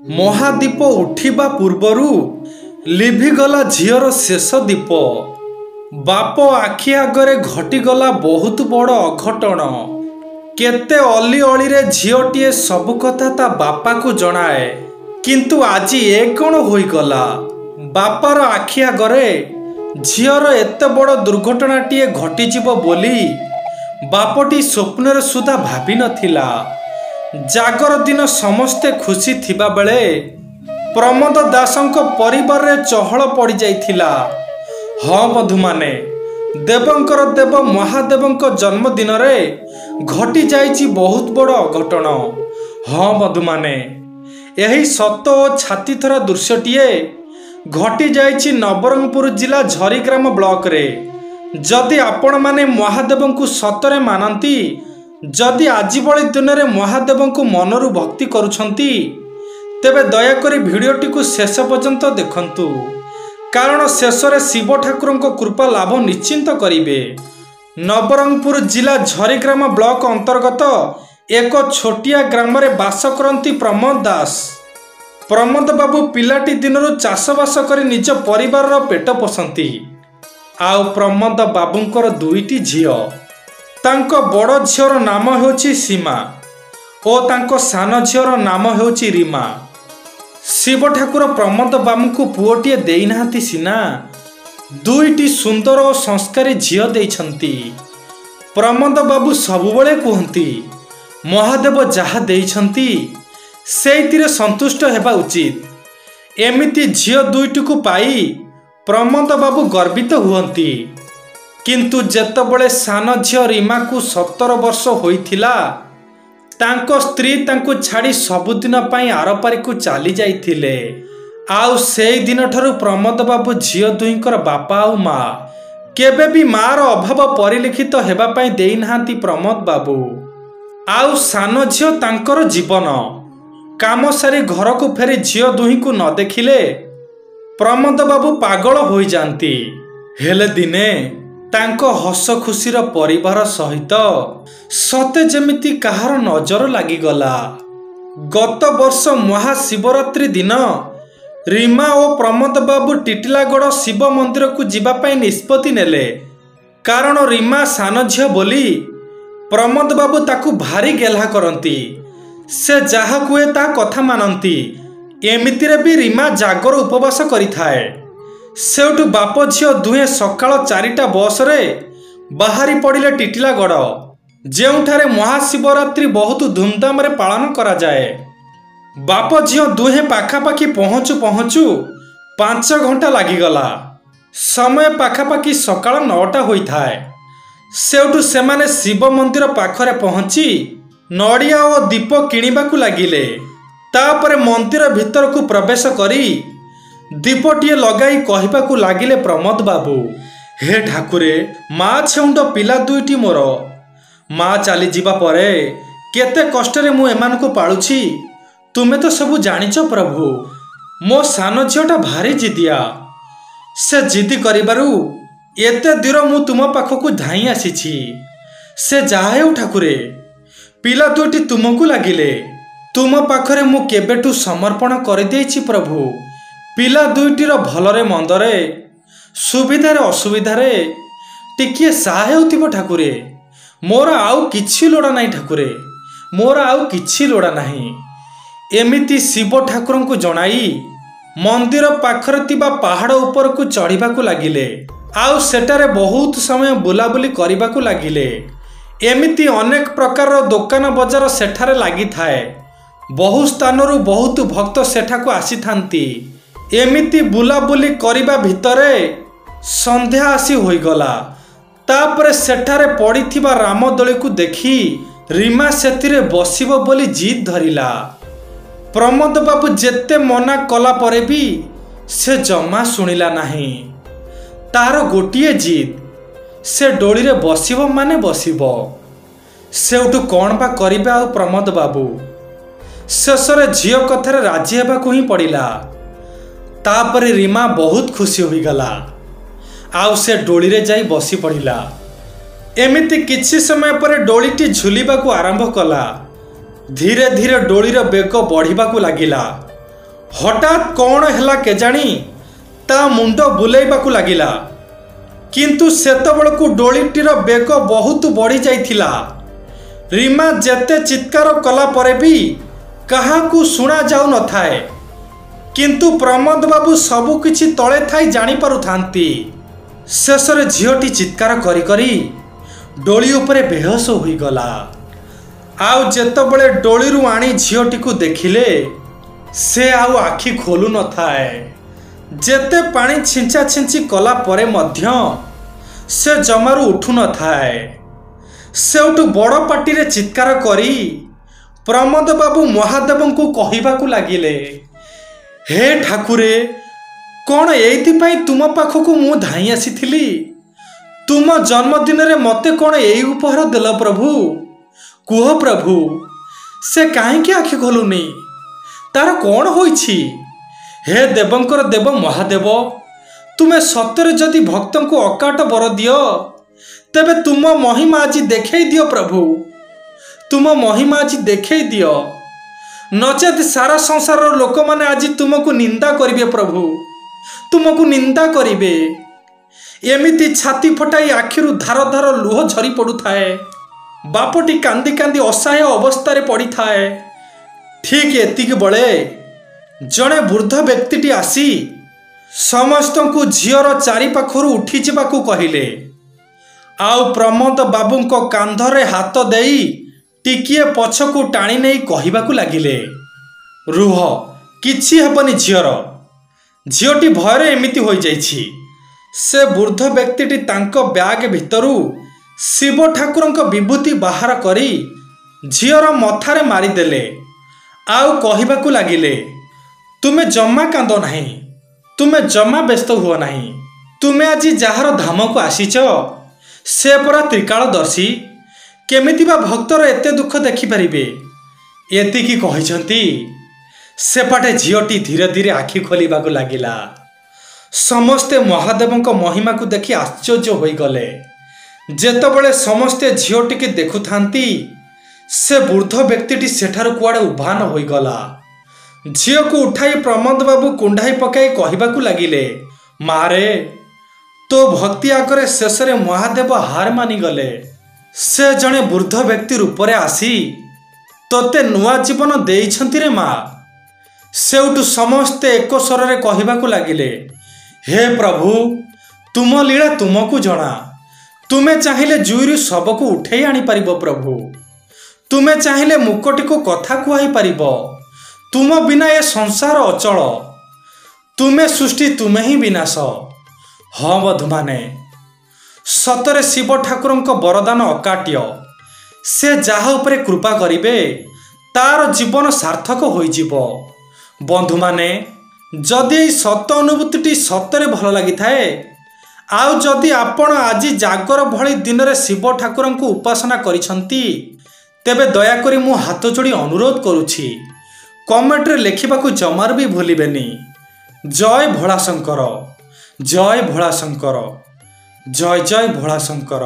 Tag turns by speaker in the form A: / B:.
A: महादीप उठिबा पूर्वरु लिभिगला झीर शेष दीप। बाप आखि आगरे घटीगला बहुत बड़ अघटन। केते अली अलीरे झीओटीए सब कथा ता बापा को जणाए, किंतु आज ए कौन होईगला। बापार आखि आगरे झीर एते बड़ दुर्घटनाटीए घटीजिबो बोली बापटी स्वप्नरे सुधा भाबी नथिला। जागर दिन समस्ते खुशी थिबा बेले प्रमोद दासंक परिवार रे चहल पड़ी जाइथिला। हाँ बंधु माने, देवंकर देव महादेवंक जन्मदिन रे घटी जाइछि बहुत बड़ अघटन। हाँ बंधु माने, यही सत और छाती थरा दृश्यटीए घटी जाइछि नवरंगपुर जिला झरीग्राम ब्लॉक रे। जदि आपण माने महादेवंकु सतरे मानती, जदि आज भली दिन में महादेव को मनरु भक्ति करुछंती, तेबे दयाकोरी भिडियोटी को शेष पर्यंत देखंतु, कारण शेष रे शिव ठाकुर कृपा लाभ निश्चिंत करिवे। नवरंगपुर जिला झरीग्राम ब्लॉक अंतर्गत एक छोटिया ग्राम रे बास करंती प्रमोद दास। प्रमोद बाबू पिलाटी दिनरु चाषबास करी निज परिवार रो पेट पोसंती। आउ प्रमोद बाबूंकर दुईटी झियो। तांको बड़ झीर नाम हेउछि सीमा और तांको सान झीर नाम हेउछि रीमा। शिव ठाकुर प्रमोद बाबू को पुओटीए देई नाहंती सीना, दुईटी सुंदर और संस्कारी झियो देइछंती। प्रमोद बाबू सबुबले कहंती, महादेव जहा देइछंती सेइतिरे संतुष्ट हेबा उचित। एमिति झियो दुईटी को पाई प्रमोद बाबू गर्वित हुअंती। किंतु जेतबले सान झियो रीमा को 17 वर्ष होइथिला, तांको स्त्री तांको छाड़ी सबुदिन पाई आरपारी को चली जाइथिले। आउ सेई दिन ठारू प्रमोद बाबू झियो दुईकर बापा आउ माँ केबे भी मार अभाव परिलिखित हेबा पाई देई नाहांती प्रमोद बाबू। आउ सान झियो तांकर जीवन काम सारी घर को फेरी झियो दुही को न देखिले प्रमोद बाबू पागल हो जाती। हेले दिने तांको हस खुशीर परिवार सहित सते जेमिति कहार नजर लागिगला। गत वर्ष महाशिवरात्रि दिन रीमा और प्रमोद बाबू टिटिलागढ़ शिव मंदिर को जीवापाई निष्पत्ति नेले। कारण रीमा सान झियो बोली प्रमोद बाबू ताकू भारी गेल्हा करंती। से जहा कुए ता कथा मानती। एमितिरे भी रीमा जागर उपवास करिथाए। सेउठु बाप झियो दुहे सकाळ 4टा बस रे बाहरी पड़िले टिटिलागढ़, जेउठारे महाशिवरात्रि बहुत धूमधाम रे पालन करा जाए। बाप झियो दुहे पाखापाखी पहुँचु पहुँचु 5 घंटा लागिगला। समय पाखापाखी सकाळ 9टा होइथाए। सेउठु सेमाने शिव मंदिर पाखरे पहुँची नड़िया और दीप किणिबाकू लागिले। तापरे मंदिर भीतर को प्रवेश करी दीपटीए लगाई कहिबाकू लागिले प्रमोद बाबू, हे ठाकुरे माँ छेउंड पिला दुईटी मोर। माँ चली जीवा परे केते कष्टरे मु एमान को पालुछि, तुमे तो सबू जानिच प्रभु। मो सान झियोटा भारी जिदिया। से जिदी करिबारु एते दूर मु तुम पाखकू धाई आसीछि। से जाहा हेउ ठाकुरे, पिला दुईटी तुमको लागिले। तुम पाखरे मु केबेठू समर्पण कर देइछि प्रभु। पिला दुईटीर भलरे मंदरे सुविधारे असुविधारे टिकिए साहा हेउथिबो ठाकुरे। मोर आउ किछि लोड़ा नाही ठाकुरे, मोर आउ किछि लोड़ा नाही। एमिति शिव ठाकुर को जणाई मंदिर पाखरे तिबा पहाड़ ऊपर को चढ़ीबाकू लागिले। आउ सेटारे बहुत समय बुलाबुली करिबाकू लागिले। एमिति अनेक प्रकार दुकान बजार सेठारे लागि थाए। बहु स्थानरू बहुत भक्त सेठाकू आसी थांती। एमिति बुलाबुली करिबा भितरे संध्या आसी होइगला। तापरे सेठारे पड़िथिबा रामदोली को देखी रीमा सेथिरे बसिबो बोली जिद धरिला। प्रमोद बाबू जेते मना कला परे भी से जमा सुनिला नाही। तार गोटिए जिद, से डोली रे बसिबो माने बसिबो। सेउठु कौन बा करिबे आउ प्रमोद बाबू। शेषरे झियो कथारे राजी हेबाकू ही पड़िला। तापरे रीमा बहुत खुशी होइगला। आउ से डोली रे जाई बसी पड़िला। एमिति किछि समय परे डोलीटी झुलिबाकू आरंभ कला। धीरे धीरे डोलीर बेग बढ़िबाकू लागिला। हठात कौन हैला केजाणी ता मुंड बुलेइबाकू लागिला, किंतु सेतबेलकू डोलीटीर बेग बहुत बढ़ी जाइथिला। रीमा जेते चित्कार कला परे भी काहाकू शुणा जाऊ न थाए, किंतु प्रमोद बाबू सबु किछि तळे थाई जानि पारुथांती। शेषरे झीटी चित्कार करी करी डोली उपरे बेहोश होई गला। आउ जेतबेले डोलीरू आनी झीटी को देखिले से आउ आखि खोलु न थाए। जेते पानी छिंचा छिंची कला परे मध्य से जमारू उठु न थाए। सेउठु बड़ पाटी रे चित्कार करी प्रमोद बाबू महादेव को कहिबाकू लागिले, हे ठाकुरे, कौन एइथिपाई तुम पाखकू मु धाई आसीथिली? तुम जन्मदिन रे मते कौन एई उपहार देल प्रभु? कुह प्रभु, से काहेकि आखि खोलुनी? तार कौन होइछि? हे देवंकर देव महादेव, तुमे सत्य जदि भक्त को अकाट बर दियो तेबे तुम महिमा आज देखई दियो प्रभु, तुम महिमा आज देखई दियो। नचेत सारा संसार लोक माने आज तुमको निंदा करिवे प्रभु, तुमको निंदा करिवे। एमिति छाती फटाई आखिरु धार धार लुह झरी पड़ू थाए। बापटी कांदी कांदी असहाय अवस्था पड़ी थाए। ठीक एतिक बळे जड़े वृद्ध व्यक्ति आसी समस्त को झीर चारि पाखरु उठी जावाकू कहिले। आउ प्रमोद बाबूंको कांधरे हाथ देई टिकिए पछकू टाणी नहीं कहिबाकू लागिले, रुह, किछि हेबनी झीर। झीटी भयरे एमिति होई जाइछि। से वृद्ध व्यक्ति तांको ब्याग भितरु शिव ठाकुरंको विभूति बाहर करी झीर मथारे मारिदेले। आउ कहिबाकू लागिले, तुमे जम्मा कांद नहीं, तुमे जम्मा व्यस्त हुआ नहीं। तुमे आज जार धाम को आसीच से परा त्रिकालदर्शी, केमिति बा भक्तर एते दुख देखि परिबे? एतिकी कहिसंती। सेपाटे झीटी धीरे धीरे आखि खोलिबाकू लागिला। समस्ते महादेवंको महिमा को देखि आश्चर्य होई गले। जेतबेले समस्ते झीटी के देखुथांती से वृद्ध व्यक्ति सेठार कुआडे उभान होई गला। झील को उठाई प्रमोद बाबू कुंडाई पकाई कहिबाकू लागिले, मारे, तो भक्ति आगरे शेषरे महादेव हार मानी गले। से जने वृद्ध व्यक्ति रूपरे आसी तोते नुआ जीवन देइछंती रे माँ। सेउठु समस्ते एक स्वर रे कहिबाकू लागिले, हे प्रभु, तुम लीला तुमको जना। तुमे चाहिले जुईरु सबको उठेई आनी पारिबो प्रभु। तुमे चाहिले मुकटी को कथा कुहाई पारिबो। तुम बिना ये संसार अचल। तुमे सृष्टि तुमे ही विनाश। हाँ बधु माने, सतरे शिव ठाकुरंको वरदान अकाट्य। से जाहा उपरे कृपा करिवे तार जीवन सार्थक होइजिवो। बंधु माने, जदि सत अनुभूति सतरे भल लगी थाए, आउ जदि आपण आज जागर भली दिन रे शिव ठाकुरंको उपासना करिसंती, तेबे दयाकरी मु हाथ जोड़ी अनुरोध करुछि, कमेंट रे लिखिबाकू जमार भी भूलिबेनी। जय भोला शंकर, जय भोला शंकर, जय जय भोला शंकर।